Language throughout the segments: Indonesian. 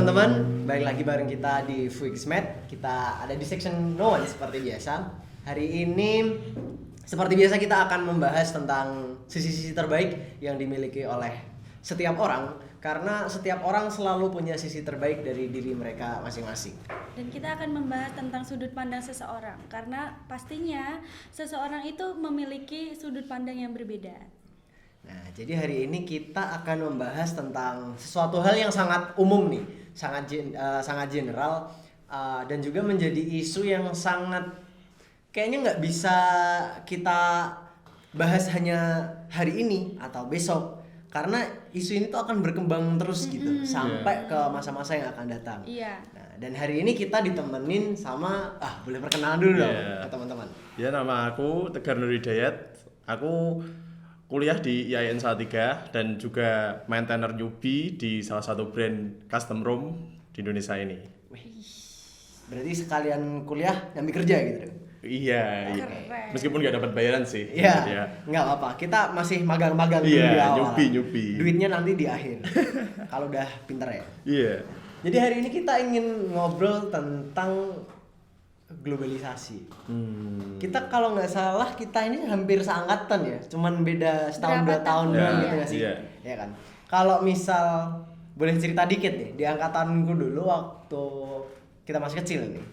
teman-teman, balik lagi bareng kita di Fuixmed. Kita ada di section No One seperti biasa. Hari ini seperti biasa kita akan membahas tentang sisi-sisi terbaik yang dimiliki oleh setiap orang, karena setiap orang selalu punya sisi terbaik dari diri mereka masing-masing. Dan kita akan membahas tentang sudut pandang seseorang, karena pastinya seseorang itu memiliki sudut pandang yang berbeda. Nah, jadi hari ini kita akan membahas tentang sesuatu hal yang sangat umum nih, sangat general, dan juga menjadi isu yang sangat kayaknya nggak bisa kita bahas hanya hari ini atau besok, karena isu ini tuh akan berkembang terus gitu sampai ke masa-masa yang akan datang. Iya. Nah, dan hari ini kita ditemenin sama boleh perkenalan dulu dong ke teman-teman. Ya, nama aku Tegar Nur Hidayat. Aku kuliah di IAIN Salatiga dan juga maintainer newbie di salah satu brand custom room di Indonesia ini. Berarti sekalian kuliah nyambi kerja gitu dong. Iya. Keren. Meskipun nggak dapat bayaran sih. Iya, nggak apa-apa. Kita masih magang-magang dulu Iya, di awal. nyubi. Duitnya nanti di akhir. Kalau udah pinter ya. Iya. Jadi hari ini kita ingin ngobrol tentang globalisasi. Kita kalau nggak salah kita ini hampir seangkatan ya. Cuman beda setahun Berapa 2 tahun tahun, doang iya. gitu nggak sih? Iya. Ya kan. Kalau misal boleh cerita dikit nih, di angkatanku dulu waktu kita masih kecil nih.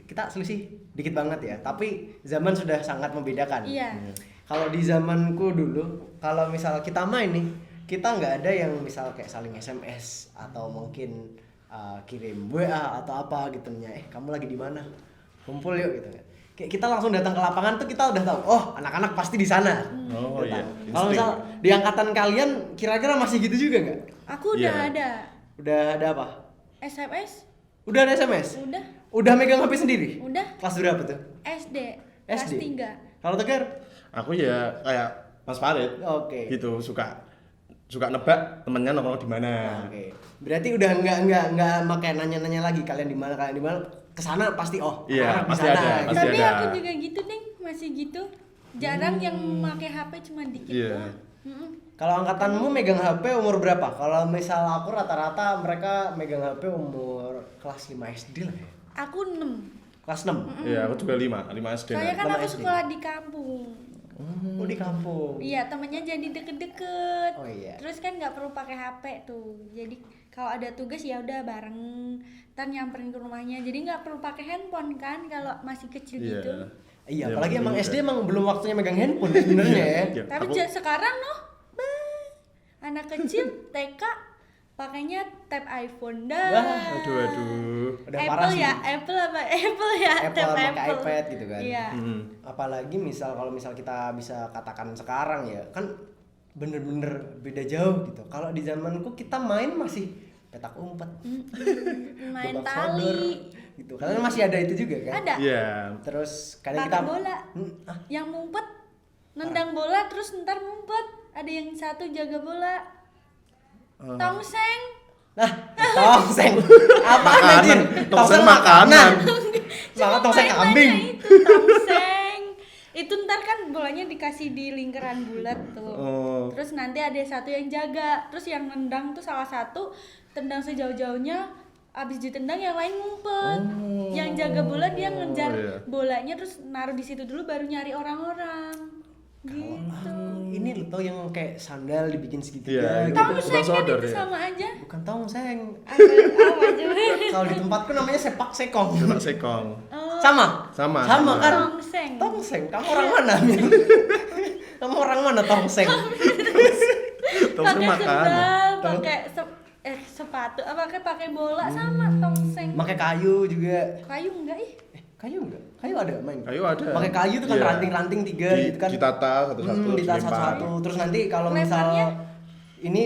Kita selisih dikit banget ya, tapi zaman sudah sangat membedakan. Iya. Kalau di zamanku dulu, kalau misal kita main nih, kita nggak ada yang misal kayak saling SMS atau mungkin kirim WA atau apa gitu nya. Kamu lagi di mana? Kumpul yuk gitu kan. Kayak kita langsung datang ke lapangan tuh kita udah tahu, oh anak-anak pasti di sana. Oh iya. Kalau misal di angkatan kalian kira-kira masih gitu juga nggak? Aku udah Iya. ada Udah ada apa? SMS, Udah ada SMS? udah Udah megang HP sendiri? udah Kelas berapa tuh? SD, kelas SD? 3. Kalau Tegar? Aku ya kayak Mas Farid. Oke. Gitu, suka nebak temennya nongkrong di mana. Oke. Berarti udah nggak pakai nanya-nanya lagi kalian di mana kesana pasti Iya, anak-anak di pasti sana, ada, gitu. pasti Tapi ada. aku juga gitu deh, masih gitu. Jarang yang pakai HP, cuma dikit Iya. doang. Kalau angkatanmu megang HP umur berapa? Kalau misal aku rata-rata mereka megang HP umur kelas 5 SD lah ya. Aku 6. Kelas 6. Iya, aku juga 5 SD. Soalnya kan 6 aku SD. sekolah di kampung. Oh, di kampung. Iya, temennya jadi deket-deket. Oh, iya. Terus kan nggak perlu pakai HP tuh. Jadi kalau ada tugas ya udah bareng, ntar nyamperin ke rumahnya. Jadi nggak perlu pakai handphone kan kalau masih kecil Iya. gitu. Iya, Iya, apalagi betul emang juga. SD emang belum waktunya megang handphone sebenarnya ya. Iya. Tapi sekarang noh, anak kecil TK pakainya tab iPhone dah. Wah, Aduh. Udah parah Apple sih. ya, Apple apa? Apple ya, Apple tab pakai Apple. iPad gitu kan. Iya. Apalagi kalau misal kita bisa katakan sekarang ya, kan bener-bener beda jauh gitu. Kalau di zamanku kita main masih petak umpet, Main gobak tali. sodor, gitu. Kalian masih ada itu juga kan? Ada. Iya. Terus kadang Pakai kita bola. Yang ngumpet, nendang bola terus ntar ngumpet. Ada yang satu jaga bola. Tongseng. Nah, tongseng. Apaan Makanan. anjir? Tongseng makanan. Sangat tongseng Main-mainnya kambing. Itu tongseng. Itu ntar kan bolanya dikasih di lingkaran bulat tuh. Oh. Terus nanti ada satu yang jaga. Terus yang nendang tuh salah satu tendang sejauh-jauhnya. Abis ditendang yang lain ngumpet. Yang jaga bola dia ngejar iya. bolanya terus naruh di situ dulu baru nyari orang-orang. Gitu. Ini lo tau yang kayak sandal dibikin segitiga Iya, gitu. Bukan Tongseng kan sodor, itu ya? sama aja. Bukan tongseng. Apa aja? Kalau di tempatku namanya sepak sekong. Sepak sekong. Oh, Sama Sama. kan? tongseng. Tongseng. Kamu orang mana, Min? Kamu orang mana tongseng? Tongseng Pakai makanan. sendal, pakai sepatu, pakai bola sama tongseng. Pakai kayu juga. Kayu enggak ih? Kayu enggak? Kayu ada main? Kayu ada. Pakai kayu tuh kan Iya. ranting-ranting 3 gitu kan. Ditata satu-satu. Ditata dilempar. satu-satu. Terus nanti kalau Lemparnya? misal ini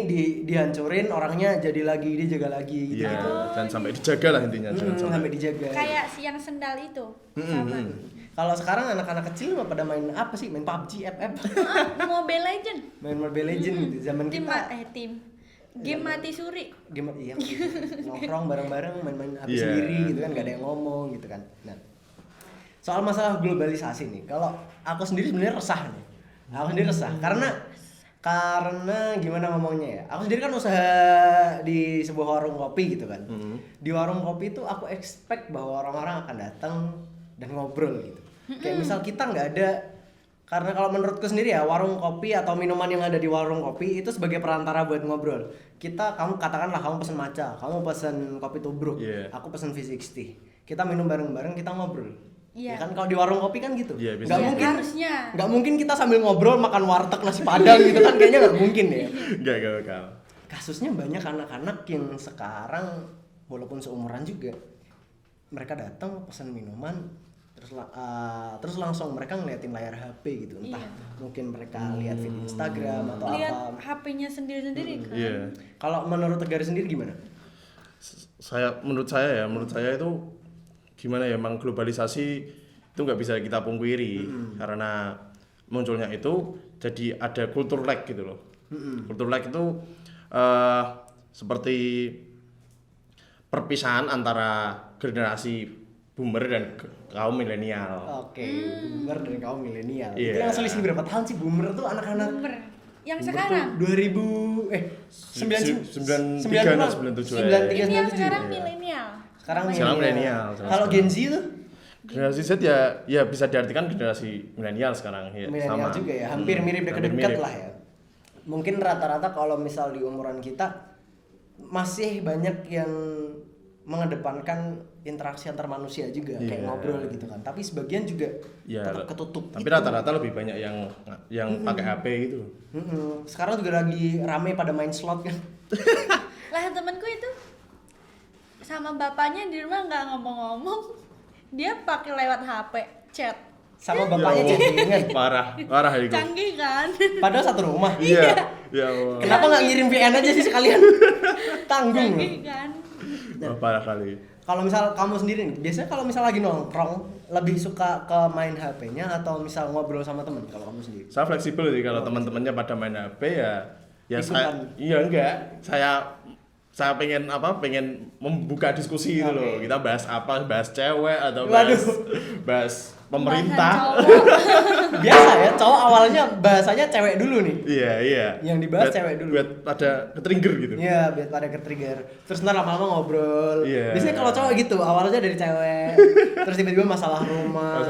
dihancurin, orangnya jadi lagi, dia jaga lagi gitu Iya, gitu. dan sampai dijaga lah intinya, jangan sampai. Sampai dijaga. Kayak yang sendal itu. Sama. Kalau sekarang anak-anak kecil mah pada main apa sih? Main PUBG, FF. Mobile Legend. Main Mobile Legend gitu. Zaman Tim kita tim. Game mati suri. game iya nongkrong bareng-bareng main-main HP Iya. sendiri gitu kan, gak ada yang ngomong gitu kan. Nah, soal masalah globalisasi nih, kalau aku sendiri sebenarnya resah nih. Aku sendiri resah karena Karena gimana ngomongnya ya? Aku sendiri kan usaha di sebuah warung kopi gitu kan. Di warung kopi itu aku expect bahwa orang-orang akan datang dan ngobrol gitu. Kayak misal kita nggak ada, karena kalau menurutku sendiri ya, warung kopi atau minuman yang ada di warung kopi itu sebagai perantara buat ngobrol. Kamu katakanlah kamu pesen matcha, kamu pesen kopi tubruk, aku pesen V60. Kita minum bareng-bareng, kita ngobrol. Ya kan kalau di warung kopi kan gitu. Nggak mungkin, harusnya. nggak mungkin kita sambil ngobrol makan warteg nasi padang gitu kan, kayaknya nggak mungkin ya. Nggak bakal. Kasusnya banyak anak-anak yang sekarang walaupun seumuran juga, mereka datang pesen minuman terus langsung mereka ngeliatin layar HP gitu, entah mungkin mereka lihat feed Instagram atau lihat apa. HP-nya sendiri-sendiri kan. Iya. Kalau menurut Tegar sendiri gimana? Menurut saya itu gimana ya, emang globalisasi itu nggak bisa kita pungkiri karena munculnya itu jadi ada culture lag gitu loh. Culture lag itu seperti perpisahan antara generasi boomer dan kaum milenial. Oke, boomer dan kaum milenial. Iya. Itu yang selisih berapa tahun sih boomer tuh anak-anak? Boomer. Yang Boomer sekarang. tuh 93 dan 97 ya. Ini yang 97. sekarang milenial. Sekarang milenial. Kalau Gen Z tuh Generasi Z ya bisa diartikan generasi milenial sekarang ya. milenial juga ya, hampir mirip dekat-dekat lah ya. Mungkin rata-rata kalau misal di umuran kita masih banyak yang mengedepankan interaksi antar manusia juga, kayak ngobrol gitu kan. Tapi sebagian juga tetap ketutup. Tapi rata-rata lebih banyak yang pakai HP gitu. Sekarang juga lagi rame pada main slot kan. Lah temanku itu sama bapaknya di rumah nggak ngomong-ngomong, dia pakai lewat HP chat. Sama bapaknya chattingan. Parah itu. Canggih kan? Padahal satu rumah. Iya. Ya Allah. Kenapa nggak ngirim VN aja sih sekalian? Tanggung. Canggih kan? Parah kali. Kalau misal kamu sendiri nih, biasanya kalau misal lagi nongkrong lebih suka ke main HP-nya atau misal ngobrol sama temen kalau kamu sendiri? Saya fleksibel sih, kalau teman-temannya pada main HP ya Ikutan. enggak. Saya pengen membuka diskusi gitu loh. Kita bahas apa? Bahas cewek atau bahas pemerintah. Bahasan cowok. Biasa ya, cowok awalnya bahasanya cewek dulu nih. Iya. Yang dibahas cewek dulu. Buat pada ke-trigger gitu. Iya, biar pada ke-trigger. Terus ntar lama-lama ngobrol. Iya. Biasanya kalau cowok gitu, awalnya dari cewek. Terus tiba-tiba masalah rumah.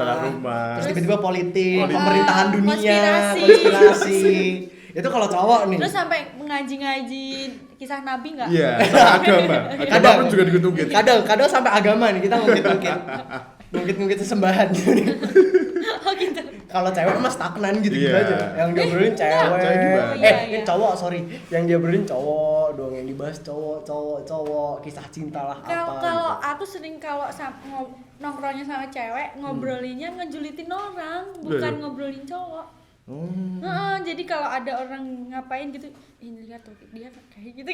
Terus tiba-tiba politik, pemerintahan dunia, konspirasi. Itu kalau cowok nih. Terus sampai ngaji-ngaji kisah Nabi nggak? Iya, sama agama. Agama pun juga dikit-dikit. Kadang sampai agama nih, kita ngungkit sesembahan gitu nih. Oh gitu. Kalau cewek mah stagnan gitu Iya. aja. Yang diobrolin cewek. Cewek gimana? Ini cowok, sorry. Yang diobrolin cowok dong, yang dibahas cowok, kisah cinta lah apa. Kalau gitu. aku sering nongkrongnya sama cewek, ngobrolinnya ngejulitin orang, bukan ngobrolin cowok. Jadi kalau ada orang ngapain gitu, ini lihat tuh dia kayak gitu.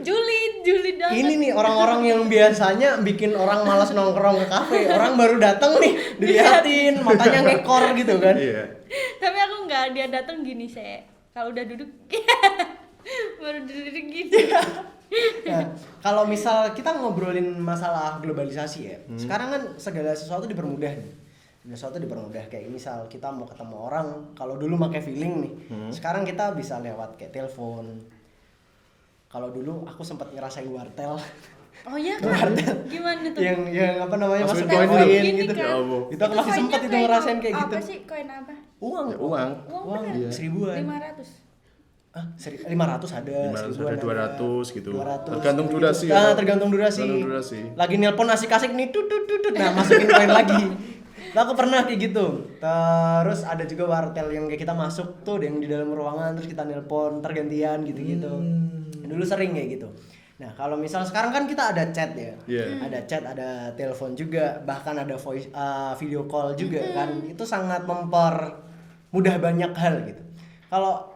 Julid banget. Ini nih orang-orang yang biasanya bikin orang malas nongkrong ke kafe. Orang baru datang nih, diliatin, matanya ngekor gitu kan. Iya. Tapi aku enggak, dia datang gini sih. Kalau udah duduk baru duduk gini. Nah, kalau misal kita ngobrolin masalah globalisasi ya, sekarang kan segala sesuatu dipermudah nih. Kayak misal kita mau ketemu orang, kalau dulu pakai feeling nih, sekarang kita bisa lewat kayak telepon. Kalau dulu aku sempat ngerasain wartel. Oh iya kan? Gimana tuh? yang apa namanya, Masukin masukin koin koin gini gitu. kan? Ya Allah. Itu aku masih koinnya sempat itu koin ngerasain kayak gitu. Apa sih koin apa? Uang. Uang bener? Seribuan. 500. 500 ada, 500 seribuan ada, 200 gitu. 200. Tergantung durasi. Tergantung durasi. Lagi nelpon asik-asik nih, tut. Nah, masukin koin lagi. Nah, aku pernah kayak gitu. Terus ada juga wartel yang kayak kita masuk tuh yang di dalam ruangan terus kita nelpon tergantian gitu-gitu. Dulu sering kayak gitu. Nah, kalau misal sekarang kan kita ada chat ya. Ada chat, ada telepon juga, bahkan ada voice video call juga kan. Itu sangat mempermudah banyak hal gitu. Kalau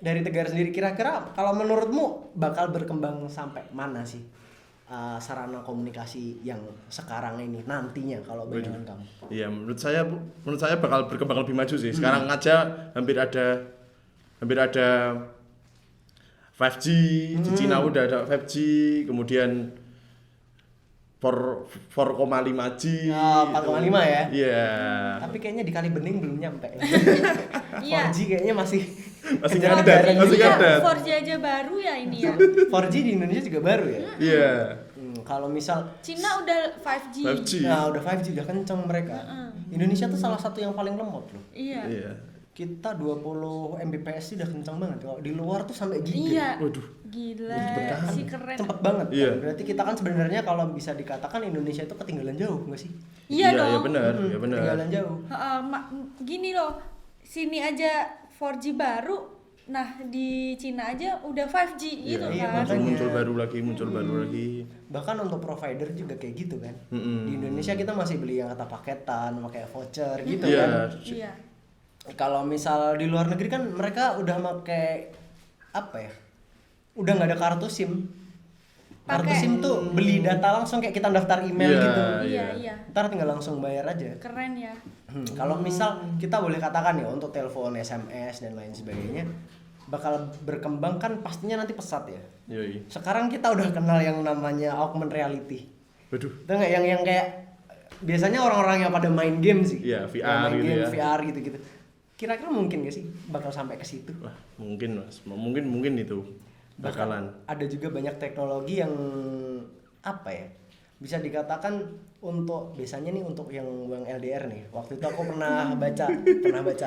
dari Tegar sendiri kira-kira kalau menurutmu bakal berkembang sampai mana sih sarana komunikasi yang sekarang ini nantinya kalau bayangan kamu? Iya, menurut saya bakal berkembang lebih maju sih. Sekarang aja hampir ada 5G, di Cina udah ada 5G, kemudian 4,5G. 4,5 ya? Iya. Tapi kayaknya di Kali Bening belum nyampe. Iya. 4G kayaknya masih Masih Kejar- ngadat, kejaran masih Iya, ngadat. 4G aja baru ya ini ya. 4G di Indonesia juga baru ya. Iya. Kalau misal Cina udah 5G. 5G. nah udah 5G udah kenceng mereka. Indonesia tuh salah satu yang paling lemot loh. Iya. Iya. Kita 20 Mbps sih udah kenceng banget. Kalau di luar tuh sampai giga. Iya. Waduh. Gila, sih keren. Cepet banget. Iya. Kan? Berarti kita kan sebenarnya kalau bisa dikatakan Indonesia itu ketinggalan jauh nggak sih? Iya Iya dong. benar, Hmm, ya benar. Ketinggalan jauh. Heeh, gini loh, sini aja 4G baru, nah di Cina aja udah 5G gitu iya, kan. makanya. Muncul baru lagi, muncul baru lagi. Bahkan untuk provider juga kayak gitu kan. Mm-mm. Di Indonesia kita masih beli yang kata paketan, pakai voucher gitu Iya. kan. Iya. Kalau misal di luar negeri kan mereka udah pakai apa ya? Udah nggak ada kartu SIM. Kartu Pakai- SIM tuh beli data langsung kayak kita daftar email Iya, gitu. Iya, iya. Ntar tinggal langsung bayar aja. Keren ya. Kalau misal kita boleh katakan ya untuk telepon, SMS dan lain sebagainya bakal berkembang kan pastinya nanti pesat ya. Yoi. Sekarang kita udah kenal yang namanya augmented reality. Waduh. Itu nggak yang kayak biasanya orang-orang yang pada main game sih. Iya, Yang VR main gitu game, ya. VR gitu-gitu. Kira-kira mungkin gak sih bakal sampai ke situ? Wah, mungkin Mas. Mungkin itu bakalan. Ada juga banyak teknologi yang apa ya? Bisa dikatakan untuk biasanya nih untuk yang LDR nih. Waktu itu aku pernah baca Gimana? buat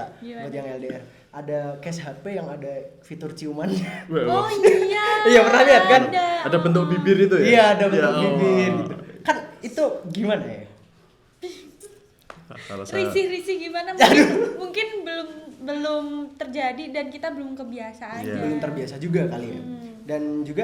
yang LDR. Ada case HP yang ada fitur ciuman. Wah, Oh wah. iya. Iya, pernah lihat kan? Ada bentuk bibir itu ya? Iya, ada bentuk Ya Allah. bibir gitu. Kan itu gimana ya? Nah, kalau saya Risih-risih gimana? Mungkin belum terjadi dan kita belum kebiasa aja. Iya. Belum terbiasa juga kali ya. Dan juga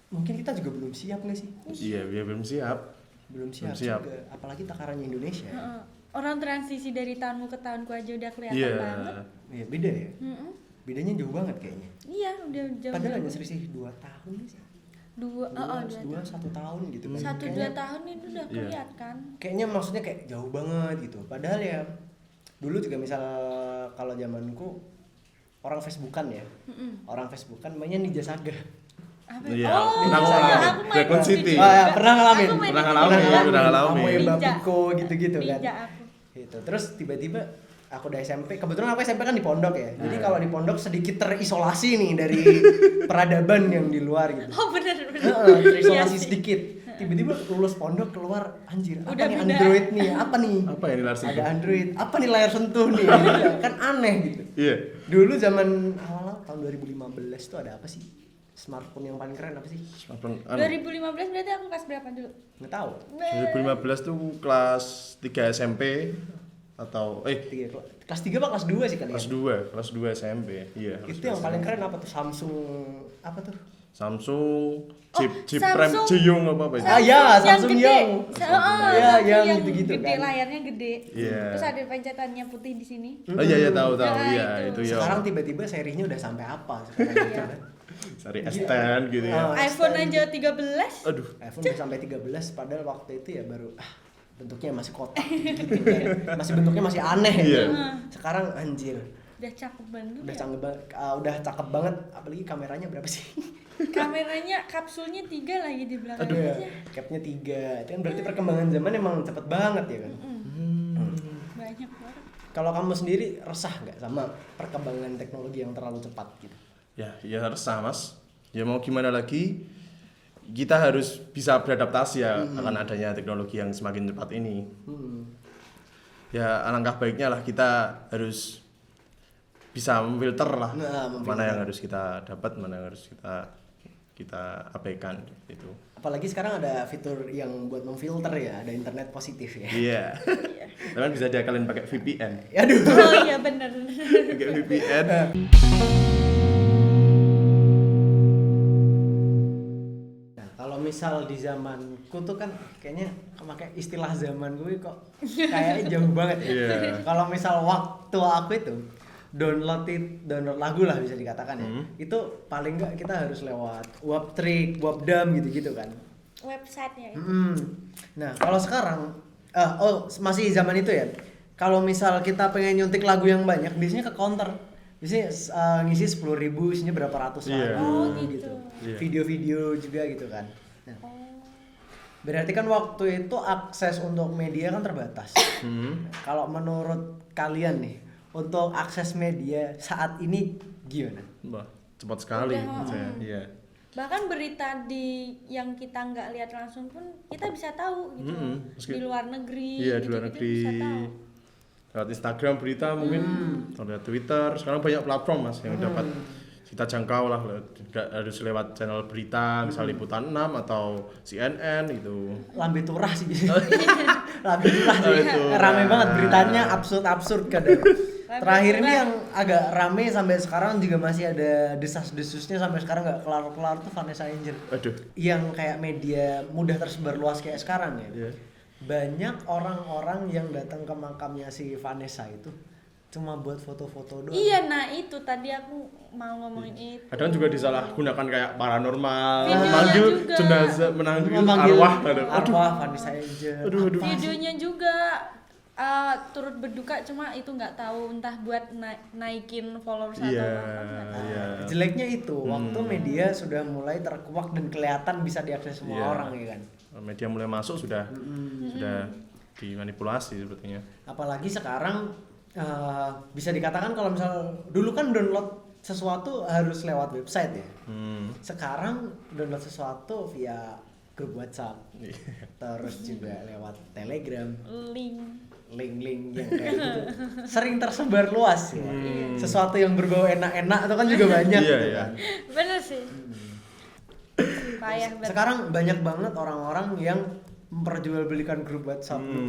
mungkin kita juga belum siap nggak sih? iya, dia belum siap. Belum siap, siap. juga. Apalagi takarannya Indonesia. Heeh. Orang transisi dari tahunmu ke tahunku aja udah kelihatan Iya. banget. Iya, beda ya. Mm-mm. Bedanya jauh banget kayaknya. Iya, udah jauh. Padahal hanya selisih 2 tahun sih. dua 1 tahun gitu kan. 1-2 Kayaknya- tahun itu udah Iya. kelihatan. Kayaknya maksudnya kayak jauh banget gitu. Padahal ya dulu juga misal kalau zamanku orang Facebookan ya. Orang Facebookan mainnya Ninja Saga. Apa? Iya, Oh, aku iya, main aku main Dragon itu City. juga. Ah, pernah ngalamin? Aku main Pernah itu ngalamin, juga. udah ngalamin. Amoy Ninja. Babuko gitu-gitu kan. Ninja aku. Gitu. Terus tiba-tiba aku udah SMP, kebetulan aku SMP kan di pondok ya. Jadi kalau di pondok sedikit terisolasi nih dari peradaban yang di luar gitu. Oh bener. Heeh, terisolasi Iya sih. sedikit. Tiba-tiba lulus pondok keluar, anjir, apa Udah nih beda. Android nih? Apa nih? Apa yang layar sentuh? Ada Android. Apa nih layar sentuh nih? Gitu. Kan aneh gitu. Iya. Dulu zaman awal tahun 2015 tuh ada apa sih? Smartphone yang paling keren apa sih? Smartphone 2015 berarti aku kelas berapa dulu? Nggak tahu. 2015 tuh kelas 3 SMP atau Kelas 3 apa kelas 2 sih kali kelas ya? 2 SMP. Iya. Itu yang paling keren apa tuh? Samsung apa tuh? Samsung chip Oh, chip Samsung. RAM Jiyong apa itu? Ah, ya, Samsung gede. Young. Oh, Iya, Samsung yang yang gitu-gitu gede, kan. layarnya gede. Iya. Terus ada pencetannya putih di sini. Oh iya iya tahu Nah, iya itu. itu ya. Sekarang tiba-tiba serinya udah sampai apa sekarang Iya. gitu kan? Sari S10 gitu ya. Oh, iPhone S10. aja 13. Aduh. iPhone udah sampai 13 padahal waktu itu ya baru bentuknya masih kotak gitu kan. Masih bentuknya masih aneh Iya. gitu. Sekarang anjir, Udah cakep banget. udah ya. canggih banget, udah cakep banget apalagi kameranya berapa sih? Kameranya kapsulnya 3 lagi di belakang Aduh ya, aja. capnya 3. Itu kan berarti perkembangan zaman emang cepet banget ya kan? Banyak banget. Kalau kamu sendiri resah nggak sama perkembangan teknologi yang terlalu cepat gitu? Ya, ya resah mas. Ya mau gimana lagi? Kita harus bisa beradaptasi ya akan adanya teknologi yang semakin cepat ini. Ya alangkah baiknya lah kita harus bisa memfilter lah Nah, memfilter. mana yang harus kita dapat, mana yang harus kita abaikan itu. Apalagi sekarang ada fitur yang buat memfilter ya, ada internet positif ya. Iya. Teman bisa diakalin pakai VPN. Aduh. Oh iya bener. Pakai VPN. Nah, kalau misal di zamanku tuh kan kayaknya pakai istilah zaman gue kok kayaknya jauh banget ya. Iya. Kalau misal waktu aku itu download lagu lah bisa dikatakan ya. Itu paling enggak kita harus lewat Waptrick, Wapdam gitu-gitu kan. Websitenya itu. Nah, kalau sekarang masih zaman itu ya. Kalau misal kita pengen nyuntik lagu yang banyak biasanya ke counter. Biasanya ngisi 10.000 isinya berapa ratus Iya. lagu Oh, gitu. gitu. Iya. Video-video juga gitu kan. Nah, Oh. berarti kan waktu itu akses untuk media kan terbatas. Kalau menurut kalian nih, untuk akses media saat ini gimana? Wah, cepat sekali Udah, menurut saya. Iya. Bahkan berita yang kita nggak lihat langsung pun kita bisa tahu gitu. Meski- Di luar negeri Iya, di gitu, luar negeri. bisa tahu. Lewat Instagram berita mungkin, atau lewat Twitter. Sekarang banyak platform Mas yang dapat kita jangkau lah, nggak harus lewat channel berita, misal Liputan 6 atau CNN gitu. Lambe turah sih. Lambe turah sih. Lambe turah. Rame banget beritanya, absurd kadang. Terakhir ini turah. yang agak rame sampai sekarang juga masih ada desas-desusnya sampai sekarang nggak kelar-kelar tuh Vanessa Angel. Aduh. Yang kayak media mudah tersebar luas kayak sekarang ya. Iya. Banyak orang-orang yang datang ke makamnya si Vanessa itu cuma buat foto-foto doang. Iya, nah itu tadi aku mau ngomongin itu. Kadang juga disalahgunakan kayak paranormal, Videonya memanggil juga. jenazah, menanggil Memanggil arwah. Aduh. arwah Vanessa Angel. Aduh. Apa sih? Videonya juga turut berduka, cuma itu nggak tahu entah buat naikin followers atau Iya, apa. nggak tahu. iya. Jeleknya itu waktu media sudah mulai terkuak dan kelihatan bisa diakses semua Iya. orang ya kan. Media mulai masuk sudah dimanipulasi sepertinya. Apalagi sekarang bisa dikatakan kalau misal dulu kan download sesuatu harus lewat website ya. Sekarang download sesuatu via grup WhatsApp. Terus juga lewat Telegram, link-link yang kayak gitu. Sering tersebar luas ya. Sesuatu yang berbau enak-enak itu kan juga banyak Iya, gitu iya. kan. Bener sih. Payah banget. Sekarang banyak banget orang-orang yang memperjualbelikan grup WhatsApp, grup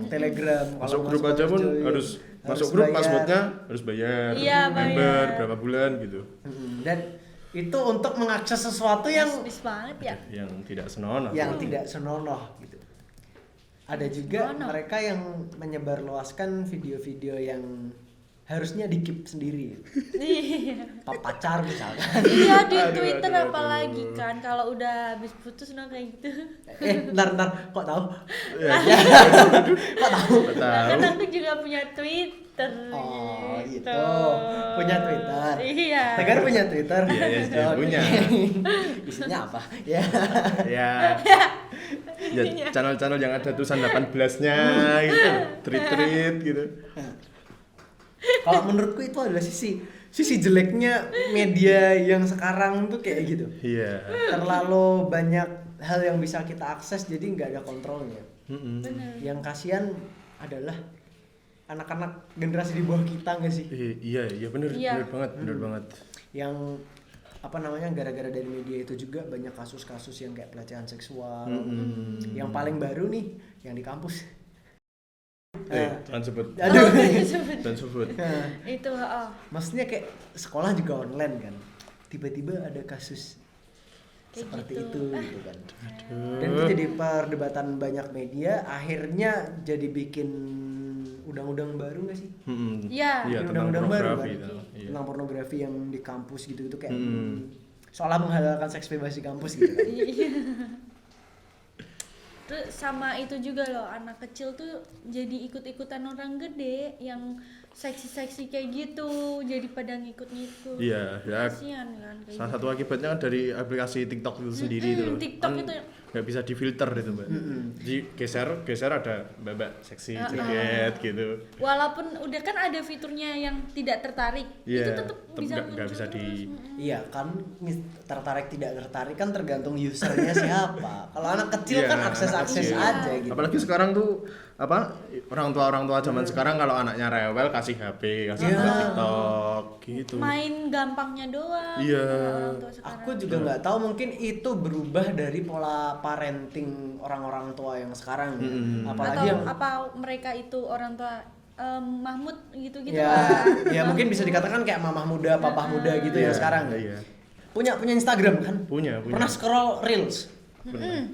Telegram. Masuk Kalau grup aja pun join, harus masuk grup bayar. passwordnya harus bayar. Iya, Member bayar. berapa bulan gitu. Dan itu untuk mengakses sesuatu yang Bisnis banget ya. Yang tidak senonoh. tidak senonoh gitu. Ada juga Senonoh. mereka yang menyebarluaskan video-video yang harusnya di-keep sendiri. Iya. Pacar misalkan. Iya di Aduh, Twitter aduh, apalagi kan kalau udah habis putus nah kayak gitu. Ntar kok tahu? Ya, Kok tahu? nggak Nah, tahu. kan aku juga punya Twitter. Oh, gitu. gitu. Punya Twitter. Iya. Tegar punya Twitter. Iya, iya, dia Oke. punya. Isinya apa? Ya. Ya. Ya, channel-channel yang ada tulisan 18-nya gitu. Tweet gitu. Kalau menurutku itu adalah sisi jeleknya media yang sekarang tuh kayak gitu. Iya. Terlalu banyak hal yang bisa kita akses jadi nggak ada kontrolnya. Bener. Yang kasihan adalah anak-anak generasi di bawah kita nggak sih? Iya benar Iya. benar banget. Yang apa namanya gara-gara dari media itu juga banyak kasus-kasus yang kayak pelecehan seksual. Yang paling baru nih yang di kampus. Jangan sebut. Aduh. Jangan sebut. Nah, Itu maksudnya kayak sekolah juga online kan. Tiba-tiba ada kasus Kayak seperti gitu. itu gitu kan. Dan itu jadi perdebatan banyak media, akhirnya jadi bikin undang-undang baru nggak sih? Iya. Iya, Bikin tentang undang-undang baru pornografi kan? itu. Iya. Tentang pornografi yang di kampus gitu kayak seolah menghalalkan seks bebas di kampus gitu kan. Iya. Terus sama itu juga loh, anak kecil tuh jadi ikut-ikutan orang gede yang seksi-seksi kayak gitu, jadi pada ngikut-ngikut. Iya, ya. Kasian kan kayak Salah gitu. satu akibatnya kan dari aplikasi TikTok itu sendiri itu loh. TikTok Kan itu nggak bisa difilter itu mbak. Jadi geser ada mbak seksi joget gitu. walaupun udah kan ada fiturnya yang tidak tertarik, itu Iya, tetap tetep bisa nggak bisa muncul di- terus. Iya kan tertarik tidak tertarik kan tergantung usernya siapa. Kalau anak kecil Iya, kan anak akses-akses kecil. aja gitu. Apalagi sekarang tuh apa orang tua zaman sekarang kalau anaknya rewel kasih HP, kasih Iya. buka TikTok gitu. Main gampangnya doang. Iya. orang tua sekarang. Aku juga nggak tahu mungkin itu berubah dari pola parenting orang-orang tua yang sekarang ya. Apalagi atau yang apa mereka itu orang tua Mahmud gitu-gitu ya, Pak. ya mungkin bisa dikatakan kayak mamah muda, papah muda gitu ya Iya, sekarang. Iya. Punya Instagram kan? Punya. Pernah scroll reels?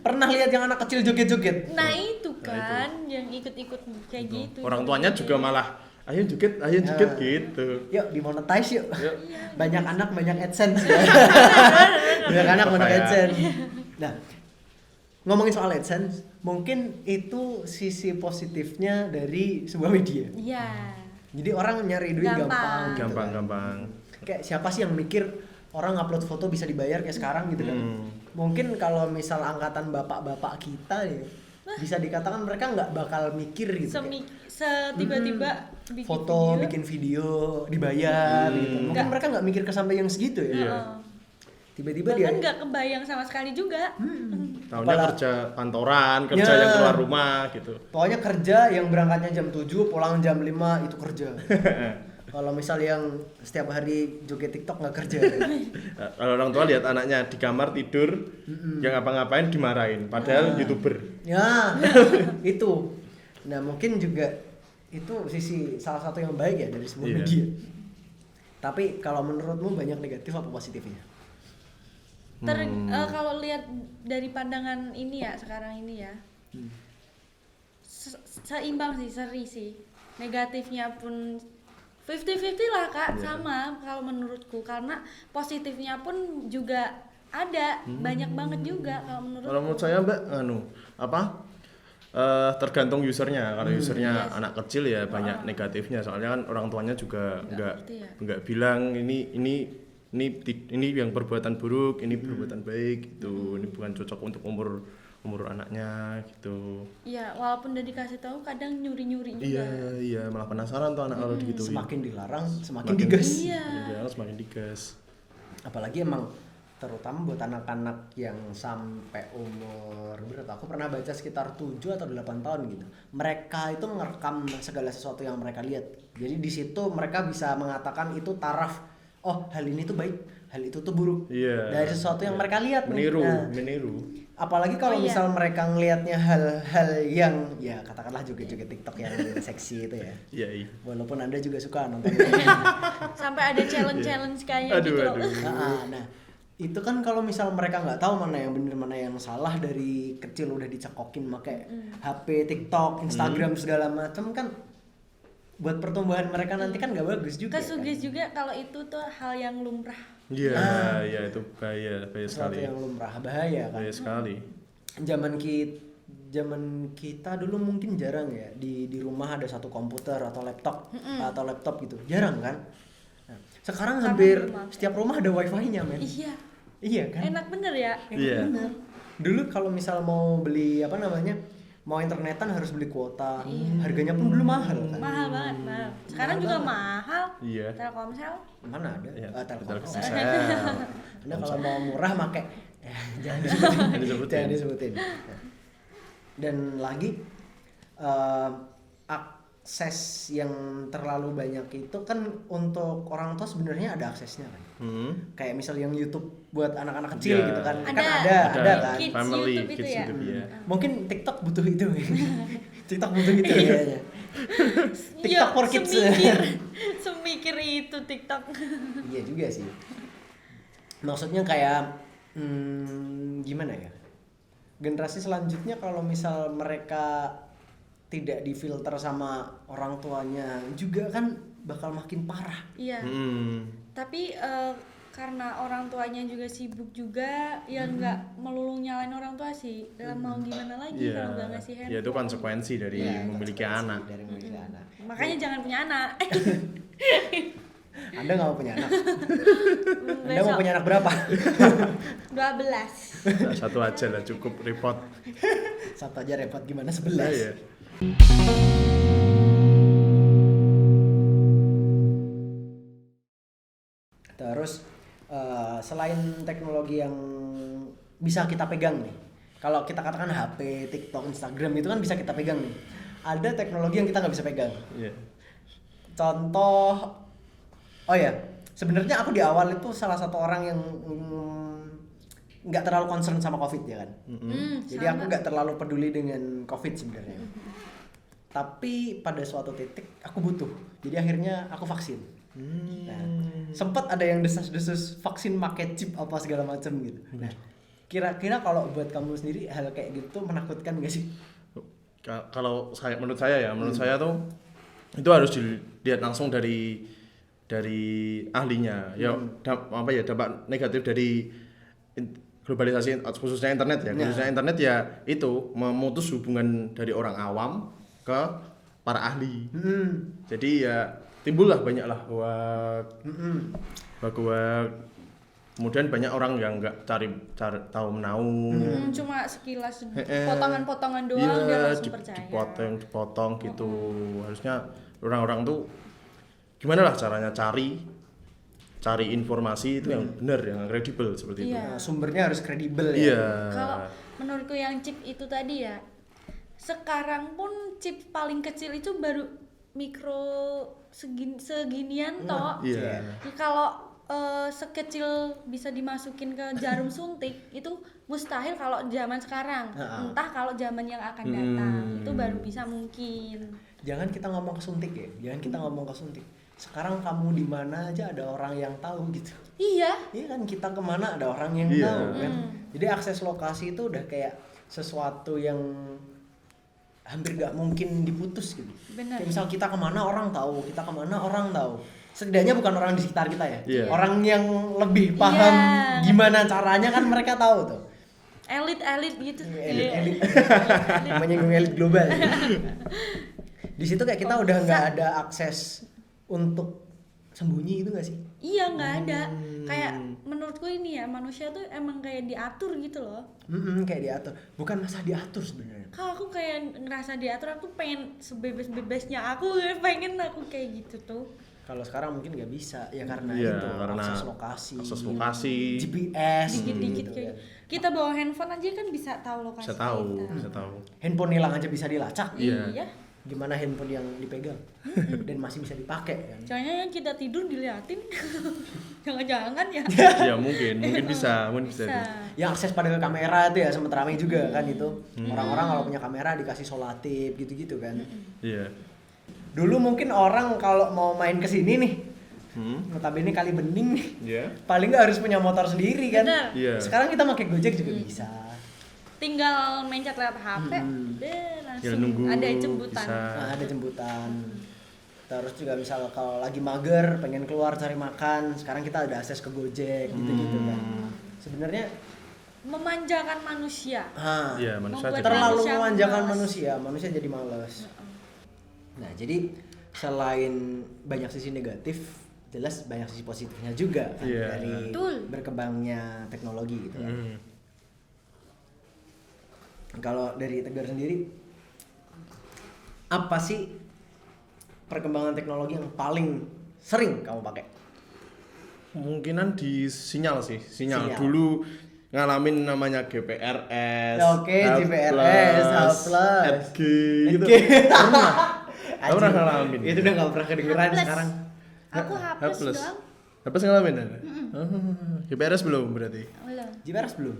Pernah lihat yang anak kecil joget-joget? Nah itu kan yang ikut-ikut kayak gitu. Orang tuanya juga malah ayo joget gitu. Yuk dimonetize yuk. Yuk. Banyak anak banyak AdSense. Banyak anak banyak Apa ya? AdSense. Nah, ngomongin soal AdSense, mungkin itu sisi positifnya dari sebuah media. Iya. Jadi orang nyari duit Gampang. gampang. Gitu kan. Gampang. Kayak siapa sih yang mikir orang upload foto bisa dibayar kayak sekarang gitu kan. Mungkin kalau misal angkatan bapak-bapak kita ya bisa dikatakan mereka nggak bakal mikir gitu. Tiba-tiba bikin Foto, video. bikin video, dibayar gitu. Mungkin Nggak. mereka nggak mikir ke sampai yang segitu ya. Iya. Tiba-tiba dia Bahkan nggak kebayang sama sekali juga. Tahunya Apalagi- kerja kantoran, kerja Ya. yang keluar rumah gitu. pokoknya kerja yang berangkatnya jam 7, pulang jam 5 itu kerja. Kalau misal yang setiap hari joget TikTok nggak kerja. Nah, kalau orang tua lihat anaknya di kamar tidur, yang ngapa-ngapain dimarahin, padahal YouTuber. Ya, itu. Nah, mungkin juga itu sisi salah satu yang baik ya dari semua Iya. media. Tapi kalau menurutmu banyak negatif apa positifnya? Kalau lihat dari pandangan ini ya sekarang ini ya, seimbang sih, seri sih. Negatifnya pun 50-50 lah kak, Iya. sama kalau menurutku, karena positifnya pun juga ada, banyak banget juga kalau menurutku. Kalau menurut saya Mbak, tergantung usernya. Kalau usernya Yes. anak kecil ya banyak negatifnya. Soalnya kan orang tuanya juga ngerti ya. nggak bilang ini yang perbuatan buruk, ini perbuatan baik gitu. Ini bukan cocok untuk umur anaknya gitu. Iya, walaupun udah dikasih tahu kadang nyuri-nyuri juga. Iya, malah penasaran tuh anak kalau digituin. Semakin dilarang, semakin digas. Iya. Semakin digas. Apalagi emang terutama buat anak-anak yang sampai umur berapa? Aku pernah baca sekitar 7 atau 8 tahun gitu. Mereka itu merekam segala sesuatu yang mereka lihat. Jadi di situ mereka bisa mengatakan itu taraf. Oh, hal ini tuh baik, hal itu tuh buruk. Iya. Dari sesuatu yang mereka lihat nih. Meniru, Nah, meniru. apalagi kalau Oh, iya. misal mereka ngelihatnya hal-hal yang ya katakanlah joget-joget TikTok yang seksi itu ya. Iya. Walaupun Anda juga suka nonton. Sampai ada challenge kayak Aduh, gitu loh. aduh. Nah, itu kan kalau misal mereka nggak tahu mana yang benar mana yang salah, dari kecil udah dicekokin pakai HP, TikTok, Instagram segala macam kan buat pertumbuhan mereka nanti kan nggak bagus juga. Kesugis juga kalau itu tuh hal yang lumrah. Iya, iya itu bahaya Sesuatu sekali. yang lumrah, bahaya kan. Bahaya sekali. Zaman kita dulu mungkin jarang ya di rumah ada satu komputer atau laptop gitu, jarang kan. Nah, sekarang Karena hampir belum ada. setiap rumah ada wifi-nya men. Iya, Iya kan. enak bener ya. Iya. Bener. Dulu kalau misal mau beli mau internetan harus beli kuota, harganya pun dulu mahal kan. Mahal banget, mahal. Sekarang Mahal juga banget. mahal. Iya. Telkomsel. Mana ada? Iya. Telkomsel. Telkomsel. Anda kalau mau murah pakai jangan disebutin. jangan disebutin. Dan lagi akses yang terlalu banyak itu kan untuk orang tua sebenarnya ada aksesnya kan. Kayak misal yang YouTube buat anak-anak kecil Iya. gitu kan. Ada. Kan ada kan. Kids Family, YouTube itu kids ya? YouTube ya. Mungkin TikTok butuh itu. TikTok butuh itu kayaknya. TikTok for kids. Semikir itu TikTok. Iya juga sih. Maksudnya kayak gimana ya? Generasi selanjutnya kalau misal mereka tidak difilter sama orang tuanya juga kan bakal makin parah. Iya. Tapi karena orang tuanya juga sibuk juga, ya nggak melulu nyalain orang tua sih. Mau gimana lagi kalau nggak ngasih handphone. Ya itu konsekuensi dari Iya, memiliki konsekuensi anak. dari memiliki anak. Makanya jangan punya anak. Anda nggak mau punya anak? Anda mau Besok punya anak berapa? 12. Nah, satu aja lah cukup repot. Satu aja repot gimana 11? Iya. Terus selain teknologi yang bisa kita pegang nih, kalau kita katakan HP, TikTok, Instagram itu kan bisa kita pegang nih. Ada teknologi yang kita nggak bisa pegang. Iya. Contoh, oh ya, sebenarnya aku di awal itu salah satu orang yang nggak terlalu concern sama COVID ya kan. Jadi aku nggak terlalu peduli dengan COVID sebenarnya. Tapi pada suatu titik aku butuh. Jadi akhirnya aku vaksin. Nah, sempat ada yang desas-desus vaksin pakai chip apa segala macam gitu. Nah, kira-kira kalau buat kamu sendiri hal kayak gitu menakutkan gak sih? Kalau menurut saya tuh itu harus dilihat langsung dari ahlinya. Ya dampak negatif dari globalisasi khususnya internet ya. Khususnya internet ya itu memutus hubungan dari orang awam ke para ahli. Jadi ya timbullah banyaklah hoak Kemudian banyak orang yang nggak cari tahu menahu. Cuma sekilas potongan-potongan doang dia langsung percaya. Dipotong gitu. Harusnya orang-orang tuh gimana lah caranya cari informasi itu yang benar, yang kredibel seperti itu. Iya. Sumbernya harus kredibel ya. Iya. Kalau menurutku yang chip itu tadi ya, sekarang pun chip paling kecil itu baru mikro seginian toh. Iya. Kalau sekecil bisa dimasukin ke jarum suntik itu mustahil kalau zaman sekarang. Entah kalau zaman yang akan datang itu baru bisa mungkin. Jangan kita ngomong ke suntik ya. Jangan kita ngomong ke suntik. Sekarang kamu di mana aja ada orang yang tahu gitu. Iya. Iya kan, kita kemana ada orang yang Iya. tahu kan. Jadi akses lokasi itu udah kayak sesuatu yang hampir gak mungkin diputus gitu. Benar. Kayak misal kita kemana orang tahu, kita kemana orang tahu. Setidaknya bukan orang di sekitar kita ya. Iya. Orang yang lebih paham Iya. gimana caranya kan mereka tahu tuh. Elit gitu. Elit menyinggung elit global. Di situ kayak kita udah nggak ada akses untuk sembunyi itu nggak sih? Iya, nggak ada. Kayak menurutku ini ya, manusia tuh emang kayak diatur gitu loh. Kayak diatur. Bukan masa diatur sebenarnya. Kalau aku kayak ngerasa diatur, aku pengen sebebas-bebasnya aku, pengen aku kayak gitu tuh. Kalau sekarang mungkin nggak bisa ya karena Iya, itu karena akses lokasi, Dikit-dikit GPS, gitu kayak kan. kita bawa handphone aja kan bisa tahu lokasi bisa tahu. Handphone hilang aja bisa dilacak. Iya. Gimana handphone yang dipegang dan masih bisa dipakai kan? Jangan yang kita tidur diliatin. Jangan-jangan ya. Ya mungkin bisa itu. Yang akses pada kamera itu ya sempat ramai juga kan itu. Orang-orang kalau punya kamera dikasih solatif gitu-gitu kan. Iya. Dulu mungkin orang kalau mau main ke sini nih, notabene kali bening nih, Iya. paling nggak harus punya motor sendiri kan. Benar. Iya. Sekarang kita pakai Gojek juga bisa. Tinggal mencet lewat HP, langsung nunggu, ada jemputan. bisa. Nah, ada jemputan. Terus juga misal kalau lagi mager, pengen keluar cari makan, sekarang kita ada akses ke Gojek gitu-gitu kan. Sebenarnya Memanjakan manusia. Iya, manusia Membuat jadi terlalu manusia memanjakan malas. manusia jadi malas. Nah, jadi selain banyak sisi negatif, jelas banyak sisi positifnya juga kan Iya. dari Betul. berkembangnya teknologi gitu kan. Kalau dari Tegar sendiri, apa sih perkembangan teknologi yang paling sering kamu pakai? Kemungkinan di sinyal. Sinyal. Dulu ngalamin namanya GPRS. Oke, GPRS, H+, HG gitu. Pernah ngalamin. Itu udah gak pernah kedengeran H+. sekarang. Aku hapus doang. Apa ngalamin ada? GPRS belum berarti. Belum. GPRS belum?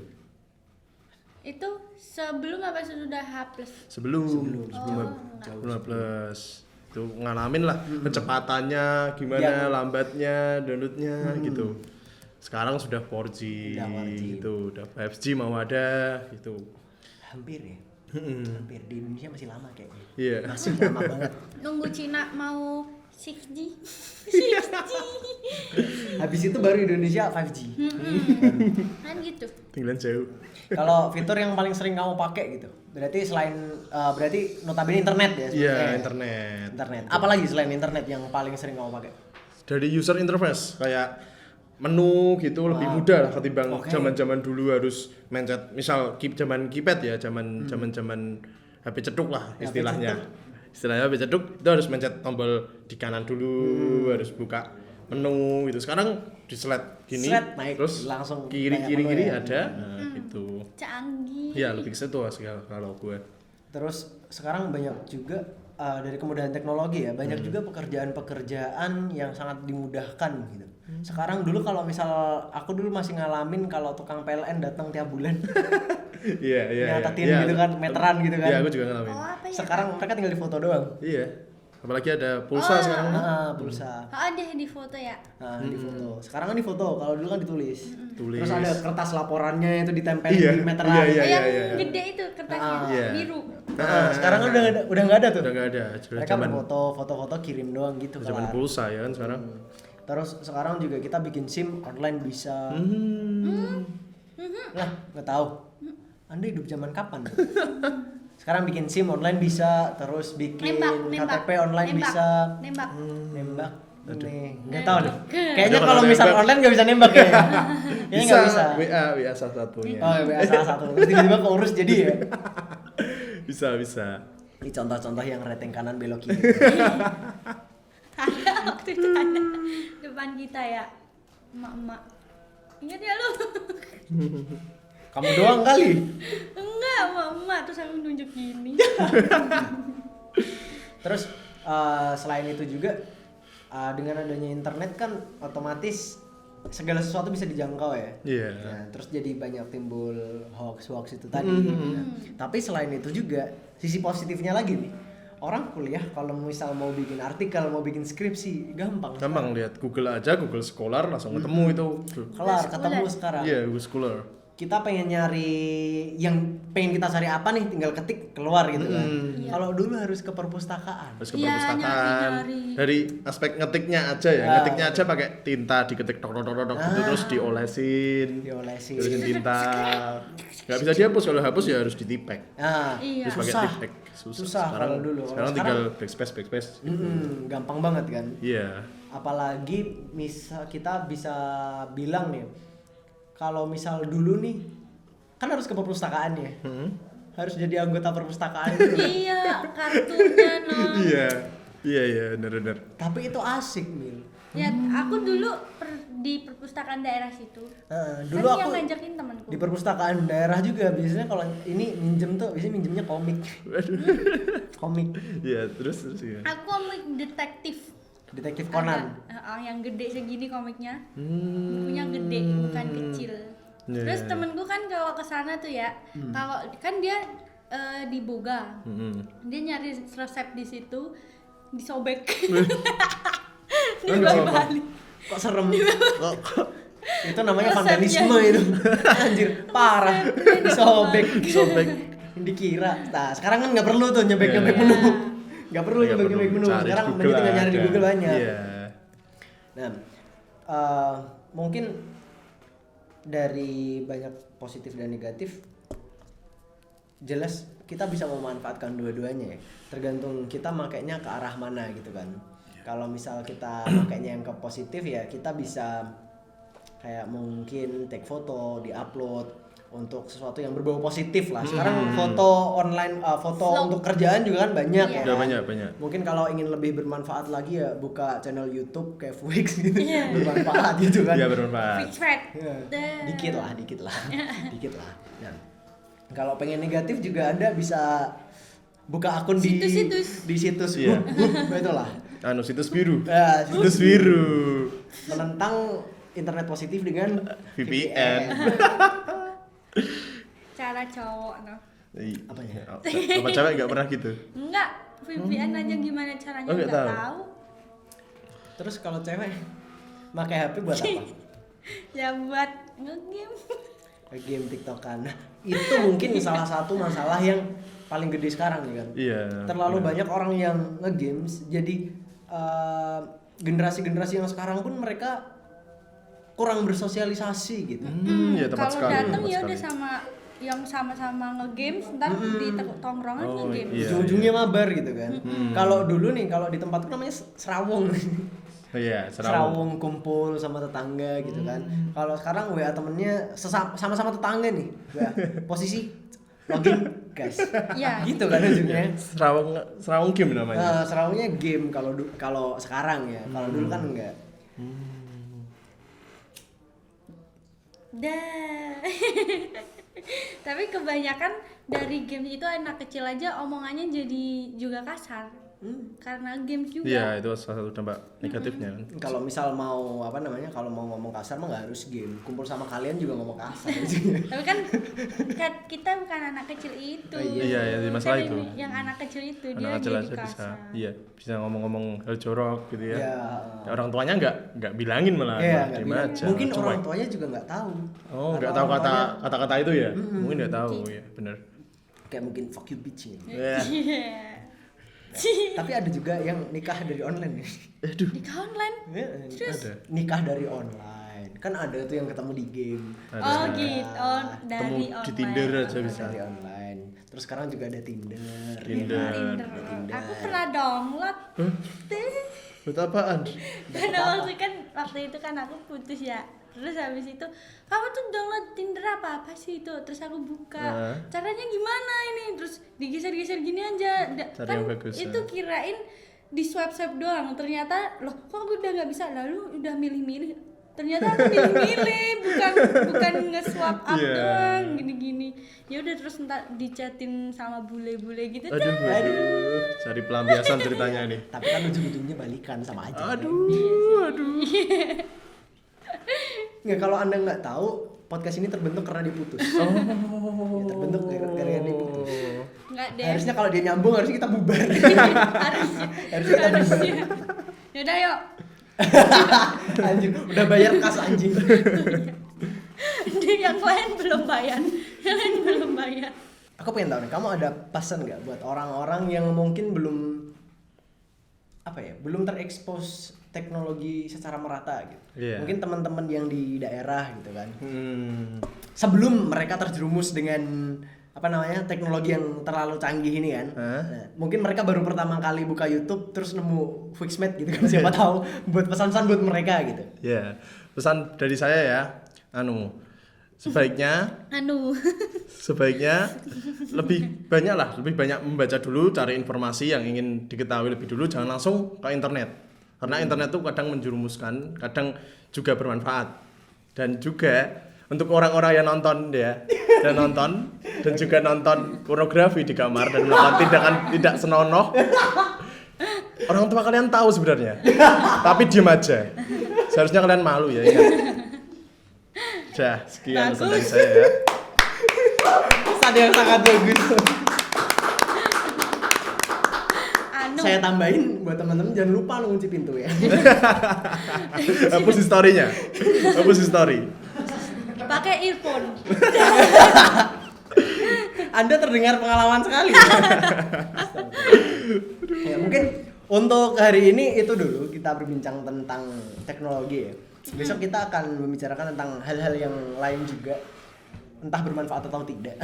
Itu sebelum apa sudah hapus? Sebelum enggak. plus itu ngalamin lah kecepatannya gimana, lambatnya downloadnya gitu. Sekarang sudah 4G, Udah 4G. gitu, udah 5G mau ada gitu. Hampir ya. Hampir di Indonesia masih lama kayaknya. Iya. Masih lama banget. Nunggu Cina mau 6G. 6G. Habis itu baru Indonesia 5G. Kan gitu. Tinggalan jauh. Kalau fitur yang paling sering kamu pakai gitu, berarti selain berarti notabene internet ya? Iya, sebenarnya. internet. Internet. Apalagi selain internet yang paling sering kamu pakai? Dari user interface kayak menu gitu lebih mudah lah ketimbang Oke. zaman-zaman dulu harus mencet, misal zaman keypad ya, zaman HP ceduk lah HP istilahnya. Istilahnya HP ceduk itu harus mencet tombol di kanan dulu, harus buka menu gitu. Sekarang di slide gini, Slide naik, terus langsung kiri banyak kiri menu kiri ya. ada, nah, gitu. Canggih. Ya lebih ke situ sih kalau gue. Terus sekarang banyak juga dari kemudahan teknologi ya, banyak juga pekerjaan-pekerjaan yang sangat dimudahkan gitu. Sekarang dulu kalau misal aku dulu masih ngalamin kalau tukang PLN datang tiap bulan Iya. nyatetin Iya. gitu kan, meteran gitu kan. Iya, aku juga ngalamin. Oh, apa ya? Sekarang mereka tinggal di foto doang. Iya. Apalagi ada pulsa sekarang. Pulsa. Ada di foto ya. Nah, di foto. Sekarang kan di foto, kalau dulu kan ditulis. Tulis. Terus ada kertas laporannya itu ditempelin Iya, di meteran. iya, iya. yang gede itu kertasnya Iya. biru. Nah, sekarang kan udah nggak ada tuh. Udah nggak ada. Mereka foto-foto kirim doang gitu Zaman kelar. pulsa ya kan sekarang. Terus sekarang juga kita bikin SIM online bisa. Lah, nggak tahu. Anda hidup zaman kapan? Sekarang bikin SIM online bisa, terus bikin Nembak. KTP online Nembak. bisa. Nembak. Nembak. Nih, nggak tahu deh. Kayaknya Kayaknya kalau kalau misal nembak- online nggak bisa nembak ya. Kayaknya nggak bisa. WA salah satunya. Oh, WA salah satu. Terus tiba-tiba keurus jadi ya. Bisa. Ini contoh-contoh yang rating kanan belok kiri. Ada waktu itu ada depan kita ya, emak-emak. Ingat ya lu? Kamu doang kali. Enggak, emak-emak terus aku nunjuk gini. Terus selain itu juga dengan adanya internet kan otomatis segala sesuatu bisa dijangkau ya. Iya. Nah, terus jadi banyak timbul hoax itu tadi. Nah, tapi selain itu juga sisi positifnya lagi nih. Orang kuliah kalau misal mau bikin artikel, mau bikin skripsi, gampang. Gampang lihat Google aja, Google Scholar langsung ketemu itu. Kelar, Google ketemu Scholar. sekarang. Iya, Google Scholar. Kita pengen nyari yang pengen kita cari apa nih, tinggal ketik keluar gitu kan. Iya. Kalau dulu harus ke perpustakaan. Terus ke Iya, perpustakaan. nyari-nyari. Dari aspek ngetiknya aja ya. Ngetiknya aja pakai tinta diketik tok gitu terus diolesin. Diolesin. Diolesin tinta. Nggak bisa dihapus, kalau hapus ya harus ditipek. Nah, Iya. Terus pakai Susah. tipek. Susah kalau dulu. Kalau Sekarang tinggal backspace. gampang banget kan. Iya. Apalagi misal kita bisa bilang nih, kalau misal dulu nih kan harus ke perpustakaan ya. Harus jadi anggota perpustakaan. Iya, kartunya no. Iya, benar. Tapi itu asik, Mil. Ya, aku dulu di perpustakaan daerah situ. Dulu Kan aku yang ngajakin temanku. di perpustakaan daerah juga biasanya kalau ini biasanya minjemnya komik. Komik. Iya, terus ya. Aku komik detektif. Detektif Conan. Yang gede segini komiknya. Bukunya gede, bukan kecil. Iya, Terus iya. temenku kan kalau kesana tuh ya, kalau kan dia di Boga, dia nyari resep di situ, disobek. Dibawa balik. Kok serem? Itu namanya Resepnya. vandalisme itu. Anjir, parah. Disobek. Sobek. Dikira. Nah, sekarang kan nggak perlu tuh nyobek Iya. menu. Nggak perlu Nggak nyobek perlu. menu. Cari Sekarang di menu Google tinggal nyari di ada. Google banyak. Iya. Nah, mungkin dari banyak positif dan negatif, jelas kita bisa memanfaatkan dua-duanya ya. Tergantung kita makainya ke arah mana gitu kan. Kalau misal kita makainya yang ke positif ya kita bisa kayak mungkin take foto, di-upload untuk sesuatu yang berbau positif lah. Sekarang foto online, foto Vlog. untuk kerjaan juga kan banyak Iya. ya. Udah kan? banyak. Mungkin kalau ingin lebih bermanfaat lagi ya buka channel YouTube kayak Fuix gitu. Iya. Bermanfaat gitu kan. Iya, bermanfaat. Fix rate. Ya, Dah. dikit lah. Dikit lah. Nah, kalau pengen negatif juga Anda bisa buka akun Situs-situs. di situs Iya. itulah. Situs biru. Ya, Situs biru. menentang internet positif dengan VPN. Cara cowok no. Apanya? Apa cewek nggak pernah gitu? Enggak, VPN aja gimana caranya Oh, nggak enggak tahu. tahu. Terus kalau cewek pakai HP buat apa? Ya buat nge-game. Game TikTokan. Nah, itu mungkin salah satu masalah yang paling gede sekarang nih kan. Iya. Terlalu benar. banyak orang yang nge-games, jadi generasi-generasi yang sekarang pun mereka kurang bersosialisasi gitu. Ya tepat Kalau sekali. datang tepat ya sekali. udah sama yang sama-sama nge-games, ntar di tongkrongan Oh, nge-game. iya. Ujung-ujungnya mabar gitu kan. Kalau dulu nih, kalau di tempatku namanya serawung. Iya, Serawung kumpul sama tetangga gitu kan. Kalau sekarang WA temennya sama-sama tetangga nih. WA, posisi login guys. Iya. Gitu kan ujungnya. Serawung game namanya. Serawungnya game kalau sekarang ya. Kalau dulu kan enggak. Dah. Tapi kebanyakan dari games itu anak kecil aja omongannya jadi juga kasar. Karena games juga. Iya, itu salah satu dampak negatifnya kan. Kalau misal mau kalau mau ngomong kasar mah nggak harus game. Kumpul sama kalian juga ngomong kasar. Tapi kan kita bukan anak kecil itu. Oh, iya. Iya, iya, masalah Kan itu. Yang anak kecil itu dia Anak kecil jadi aja bisa. kasar. Iya, bisa ngomong-ngomong hal jorok gitu ya. Iya. Ya, orang tuanya nggak bilangin malah. Iya, malah nggak diem bilang. aja, Mungkin cuek. orang tuanya juga nggak tahu. Oh, nggak Atau tahu orang tuanya kata-kata itu ya? Mungkin nggak tahu ya, bener. kayak mungkin fuck you bitch gitu. Iya. Tapi ada juga yang nikah dari online. Aduh. Nikah online. Ya, Ada. nikah dari online. Kan ada tuh yang ketemu di game. Ada. Oh gitu. Oh, Ketemu dari di online. Tinder aja Nikah bisa. dari online. Terus sekarang juga ada Tinder. Tinder. Tinder. Aku pernah download. Buat apaan? Karena waktu itu kan aku putus ya. Terus habis itu, kamu tuh download Tinder apa sih itu? Terus aku buka. Caranya gimana ini? Terus digeser-geser gini aja. Cari Kan yang bagus, itu kirain di swipe doang. Ternyata loh, kok aku udah nggak bisa. Lalu udah milih-milih. Ternyata aku milih-milih, bukan nge-swap up doang gini-gini. Ya udah terus entar dichatin sama bule-bule gitu. Aduh. Cari pelampiasan ceritanya ini. Tapi kan ujung-ujungnya balikan sama aja. Aduh. Nggak, kalau Anda nggak tahu, podcast ini terbentuk karena diputus. Ya, terbentuk gara-gara diputus. Enggak deh. Harusnya kalau dia nyambung harusnya kita bubar. Harusnya. Yaudah yuk. Anjing, udah bayar kas anjing. Yang lain belum bayar. Aku pengen tahu nih, kamu ada pesan nggak buat orang-orang yang mungkin belum terekspos teknologi secara merata gitu. Iya. Mungkin teman-teman yang di daerah gitu kan. Sebelum mereka terjerumus dengan teknologi yang terlalu canggih ini kan. Nah, mungkin mereka baru pertama kali buka YouTube terus nemu Fixmate gitu kan, siapa tahu buat pesan-pesan buat mereka gitu. Ya, pesan dari saya ya, sebaiknya lebih banyak membaca dulu, cari informasi yang ingin diketahui lebih dulu, jangan langsung ke internet. Karena internet tuh kadang menjerumuskan, kadang juga bermanfaat. Dan juga untuk orang-orang yang nonton dan juga nonton pornografi di kamar dan melakukan tindakan tidak senonoh, orang tua kalian tahu sebenarnya, tapi diem aja. Seharusnya kalian malu ya, ingat. Sekian pesan dari saya ya. Pesan yang sangat bagus. Saya tambahin buat teman-teman jangan lupa ngunci pintu ya. Hapus historinya. Hapus story. Pakai earphone. Anda terdengar pengalaman sekali. Ya, mungkin untuk hari ini itu dulu kita berbincang tentang teknologi ya. Besok kita akan membicarakan tentang hal-hal yang lain juga. Entah bermanfaat atau tidak.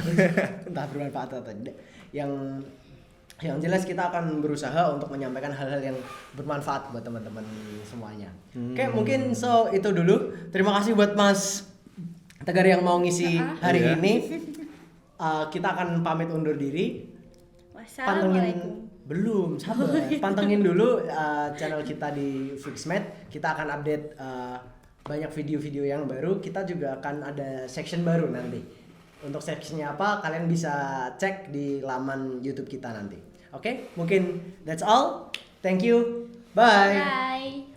Yang jelas kita akan berusaha untuk menyampaikan hal-hal yang bermanfaat buat teman-teman semuanya. Oke, mungkin itu dulu. Terima kasih buat Mas Tegar yang mau ngisi hari ini. Kita akan pamit undur diri. Wassalamualaikum. Belum, sabar. Pantengin dulu channel kita di Fixmate. Kita akan update banyak video-video yang baru. Kita juga akan ada section baru nanti. Untuk sectionnya apa, kalian bisa cek di laman YouTube kita nanti. Oke, mungkin that's all. Thank you. Bye. Bye.